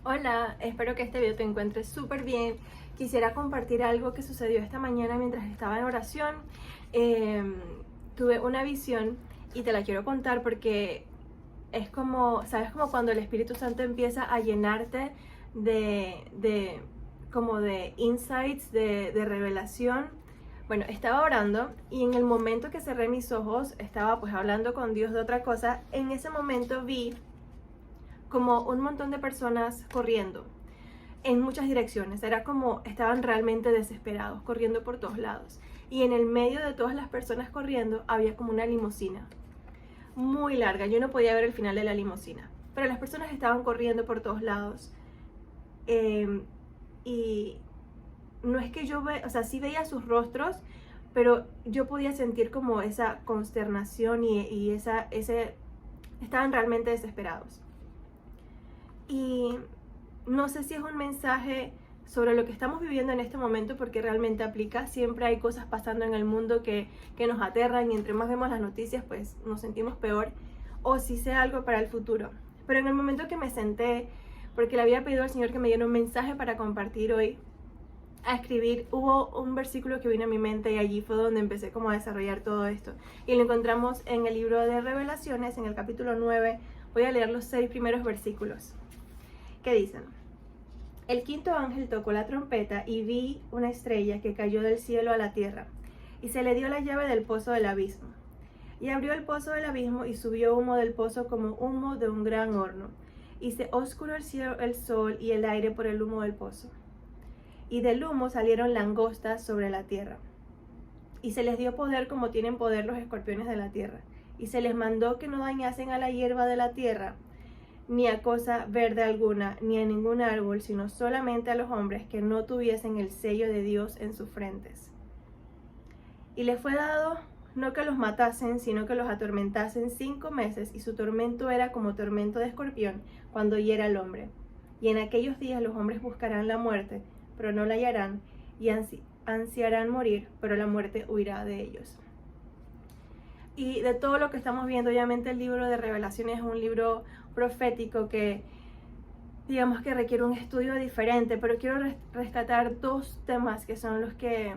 Hola, espero que este video te encuentres súper bien. Quisiera compartir algo que sucedió esta mañana mientras estaba en oración. Eh, Tuve una visión y te la quiero contar porque es como, ¿sabes? Como cuando el Espíritu Santo empieza a llenarte como de insights, de revelación. Bueno, estaba orando y en el momento que cerré mis ojos, estaba pues hablando con Dios de otra cosa. En ese momento vi como un montón de personas corriendo en muchas direcciones. Era como estaban realmente desesperados, corriendo por todos lados. Y en el medio de todas las personas corriendo había como una limusina muy larga. Yo no podía ver el final de la limusina, pero las personas estaban corriendo por todos lados. Y no es que yo o sea, sí veía sus rostros, pero yo podía sentir como esa consternación y estaban realmente desesperados. Y no sé si es un mensaje sobre lo que estamos viviendo en este momento, porque realmente aplica. Siempre hay cosas pasando en el mundo que nos aterran y entre más vemos las noticias pues nos sentimos peor, o si sea algo para el futuro. Pero en el momento que me senté, porque le había pedido al Señor que me diera un mensaje para compartir hoy, a escribir, hubo un versículo que vino a mi mente y allí fue donde empecé como a desarrollar todo esto. Y lo encontramos en el libro de Revelaciones, en el capítulo 9. Voy a leer los 6 primeros versículos que dicen: El quinto ángel tocó la trompeta y vi una estrella que cayó del cielo a la tierra, y se le dio la llave del pozo del abismo. Y abrió el pozo del abismo y subió humo del pozo como humo de un gran horno, y se oscuró el cielo, el sol y el aire por el humo del pozo. Y del humo salieron langostas sobre la tierra. Y se les dio poder como tienen poder los escorpiones de la tierra. Y se les mandó que no dañasen a la hierba de la tierra, ni a cosa verde alguna, ni a ningún árbol, sino solamente a los hombres que no tuviesen el sello de Dios en sus frentes. Y les fue dado no que los matasen, sino que los atormentasen 5 meses, y su tormento era como tormento de escorpión cuando hiera al hombre. Y en aquellos días los hombres buscarán la muerte, pero no la hallarán, y ansiarán morir, pero la muerte huirá de ellos. Y de todo lo que estamos viendo, obviamente el libro de Revelaciones es un libro profético que digamos que requiere un estudio diferente, pero quiero rescatar 2 temas que son los que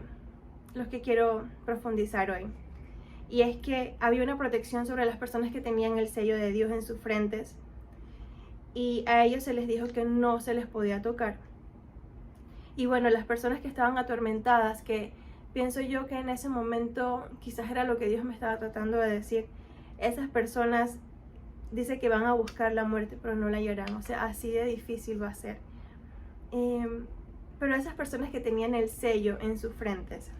quiero profundizar hoy. Y es que había una protección sobre las personas que tenían el sello de Dios en sus frentes, y a ellos se les dijo que no se les podía tocar. Y bueno, las personas que estaban atormentadas, que pienso yo que en ese momento quizás era lo que Dios me estaba tratando de decir, esas personas dice que van a buscar la muerte pero no la hallarán. O sea, así de difícil va a ser. Pero esas personas que tenían el sello en sus frentes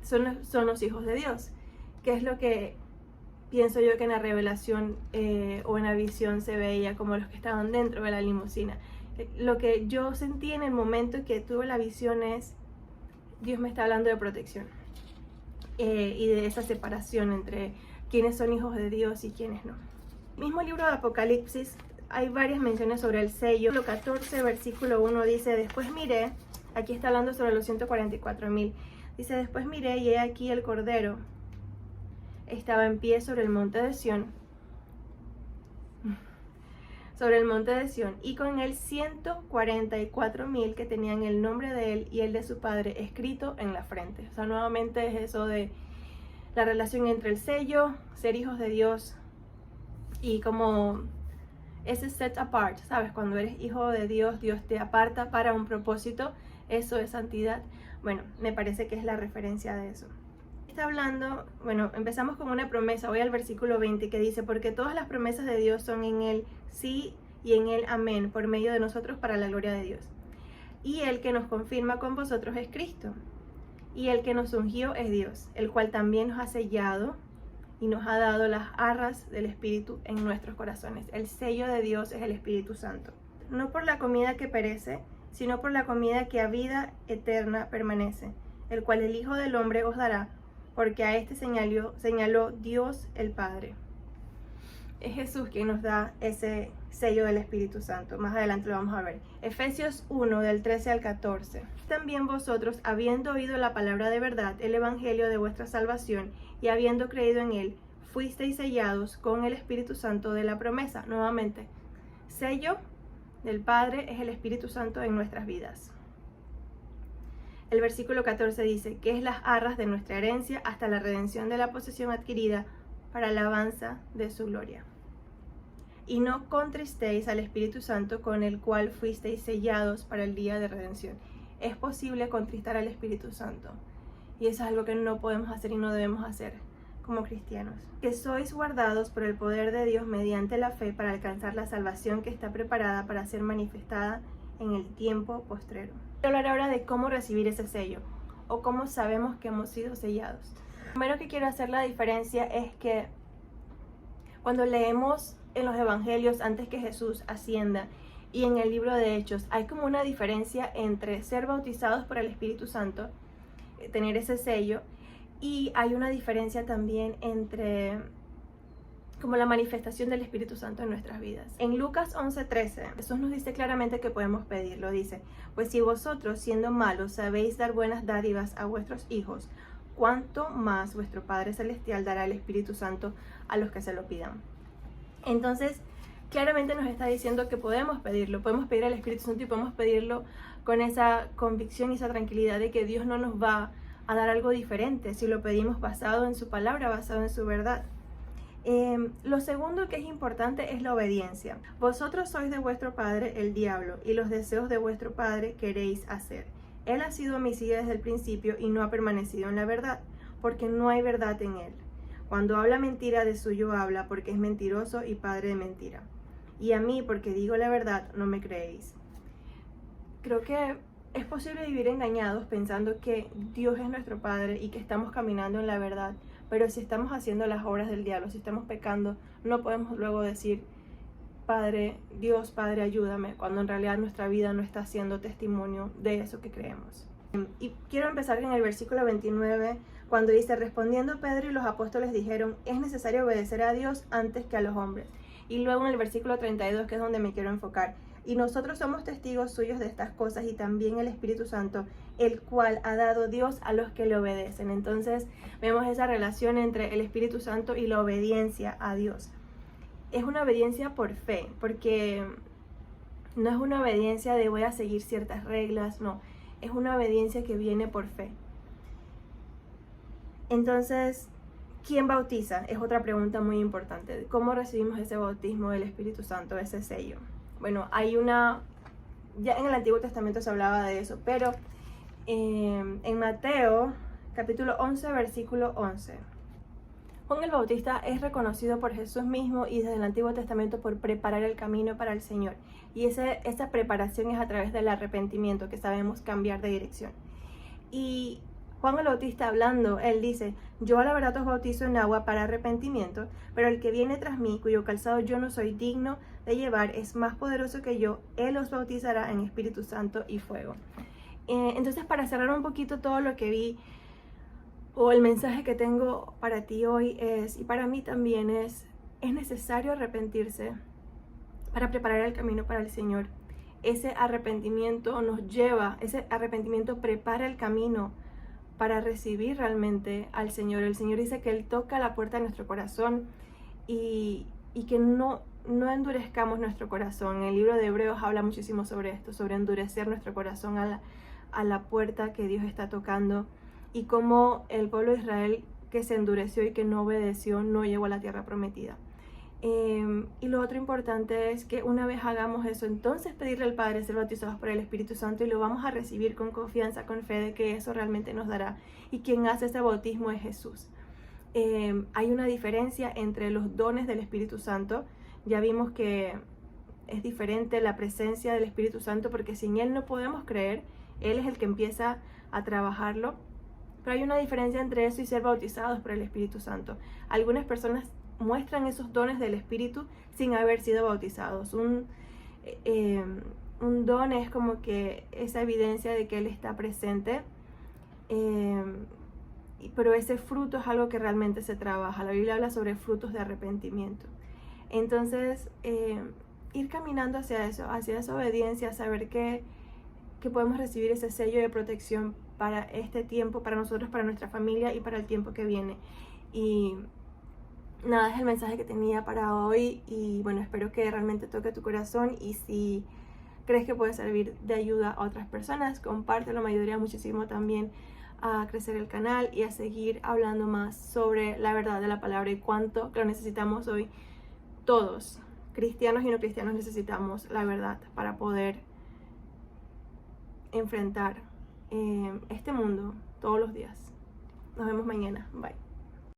son los hijos de Dios, que es lo que pienso yo que en la revelación o en la visión se veía como los que estaban dentro de la limusina. Lo que yo sentí en el momento que tuve la visión es: Dios me está hablando de protección y de esa separación entre quienes son hijos de Dios y quienes no. Mismo libro de Apocalipsis hay varias menciones sobre el sello. Lo 14, versículo 1 dice: Después miré, aquí está hablando sobre los 144,000, dice: Después miré y he aquí el Cordero estaba en pie sobre el monte de Sión, y con él 144,000 que tenían el nombre de él y el de su padre escrito en la frente. O sea, nuevamente es eso de la relación entre el sello, ser hijos de Dios y como ese set apart, ¿sabes? Cuando eres hijo de Dios, Dios te aparta para un propósito. Eso es santidad. Bueno, me parece que es la referencia de eso. Está hablando, bueno, empezamos con una promesa. Voy al versículo 20 que dice: Porque todas las promesas de Dios son en él sí y en él amén, por medio de nosotros para la gloria de Dios. Y el que nos confirma con vosotros es Cristo, y el que nos ungió es Dios, el cual también nos ha sellado y nos ha dado las arras del Espíritu en nuestros corazones. El sello de Dios es el Espíritu Santo. No por la comida que perece, sino por la comida que a vida eterna permanece, el cual el Hijo del Hombre os dará, porque a este señaló Dios el Padre. Es Jesús quien nos da ese sello del Espíritu Santo. Más adelante lo vamos a ver. Efesios 1, del 13 al 14. También vosotros, habiendo oído la palabra de verdad, el evangelio de vuestra salvación, y habiendo creído en él, fuisteis sellados con el Espíritu Santo de la promesa. Nuevamente, sello del Padre es el Espíritu Santo en nuestras vidas. El versículo 14 dice que es las arras de nuestra herencia hasta la redención de la posesión adquirida para la alabanza de su gloria. Y no contristéis al Espíritu Santo con el cual fuisteis sellados para el día de redención. Es posible contristar al Espíritu Santo. Y eso es algo que no podemos hacer y no debemos hacer como cristianos. Que sois guardados por el poder de Dios mediante la fe para alcanzar la salvación que está preparada para ser manifestada en el tiempo postrero. Quiero hablar ahora de cómo recibir ese sello o cómo sabemos que hemos sido sellados. Lo primero que quiero hacer la diferencia es que cuando leemos en los evangelios antes que Jesús ascienda y en el libro de Hechos, hay como una diferencia entre ser bautizados por el Espíritu Santo, tener ese sello, y hay una diferencia también entre como la manifestación del Espíritu Santo en nuestras vidas. En Lucas 11:13, Jesús nos dice claramente que podemos pedirlo. Dice, pues si vosotros, siendo malos, sabéis dar buenas dádivas a vuestros hijos, ¿cuánto más vuestro Padre Celestial dará el Espíritu Santo a los que se lo pidan? Entonces, claramente nos está diciendo que podemos pedirlo, podemos pedir al Espíritu Santo y podemos pedirlo con esa convicción y esa tranquilidad de que Dios no nos va a dar algo diferente si lo pedimos basado en su palabra, basado en su verdad. Lo segundo que es importante es la obediencia. Vosotros sois de vuestro padre el diablo, y los deseos de vuestro padre queréis hacer. Él ha sido homicida desde el principio y no ha permanecido en la verdad, porque no hay verdad en él. Cuando habla mentira, de suyo habla, porque es mentiroso y padre de mentira. Y a mí, porque digo la verdad, no me creéis. Creo que es posible vivir engañados pensando que Dios es nuestro Padre y que estamos caminando en la verdad, pero si estamos haciendo las obras del diablo, si estamos pecando, no podemos luego decir, Padre, Dios, Padre, ayúdame, cuando en realidad nuestra vida no está siendo testimonio de eso que creemos. Y quiero empezar en el versículo 29, cuando dice, respondiendo Pedro y los apóstoles dijeron, es necesario obedecer a Dios antes que a los hombres. Y luego en el versículo 32, que es donde me quiero enfocar, y nosotros somos testigos suyos de estas cosas y también el Espíritu Santo, el cual ha dado Dios a los que le obedecen. Entonces vemos esa relación entre el Espíritu Santo y la obediencia a Dios. Es una obediencia por fe, porque no es una obediencia de voy a seguir ciertas reglas, no, es una obediencia que viene por fe. Entonces, ¿quién bautiza? Es otra pregunta muy importante. ¿Cómo recibimos ese bautismo del Espíritu Santo, ese sello? Bueno, ya en el Antiguo Testamento se hablaba de eso, pero en Mateo, capítulo 11, versículo 11, Juan el Bautista es reconocido por Jesús mismo y desde el Antiguo Testamento por preparar el camino para el Señor. Y esa preparación es a través del arrepentimiento, que sabemos cambiar de dirección. Y Juan el Bautista hablando, él dice, yo a la verdad os bautizo en agua para arrepentimiento, pero el que viene tras mí, cuyo calzado yo no soy digno de llevar, es más poderoso que yo, él os bautizará en Espíritu Santo y fuego. Entonces, para cerrar un poquito todo lo que vi, o el mensaje que tengo para ti hoy y para mí también es necesario arrepentirse para preparar el camino para el Señor. Ese arrepentimiento ese arrepentimiento prepara el camino para recibir realmente al Señor. El Señor dice que Él toca la puerta de nuestro corazón y que no endurezcamos nuestro corazón. El libro de Hebreos habla muchísimo sobre esto, sobre endurecer nuestro corazón a la puerta que Dios está tocando, y cómo el pueblo de Israel que se endureció y que no obedeció no llegó a la tierra prometida. Y lo otro importante es que una vez hagamos eso, entonces pedirle al Padre ser bautizados por el Espíritu Santo, y lo vamos a recibir con confianza, con fe de que eso realmente nos dará. Y quien hace ese bautismo es Jesús. Hay una diferencia entre los dones del Espíritu Santo. Ya vimos que es diferente la presencia del Espíritu Santo, porque sin Él no podemos creer. Él es el que empieza a trabajarlo. Pero hay una diferencia entre eso y ser bautizados por el Espíritu Santo. Algunas personas muestran esos dones del Espíritu sin haber sido bautizados. Un don es como que esa evidencia de que Él está presente, pero ese fruto es algo que realmente se trabaja. La Biblia habla sobre frutos de arrepentimiento. Entonces, ir caminando hacia eso, hacia esa obediencia, saber que podemos recibir ese sello de protección para este tiempo, para nosotros, para nuestra familia y para el tiempo que viene. Y nada, es el mensaje que tenía para hoy, y bueno, espero que realmente toque tu corazón, y si crees que puede servir de ayuda a otras personas, compártelo, me ayudaría muchísimo también a crecer el canal y a seguir hablando más sobre la verdad de la palabra y cuánto que lo necesitamos hoy. Todos, cristianos y no cristianos, necesitamos la verdad para poder enfrentar este mundo todos los días. Nos vemos mañana. Bye.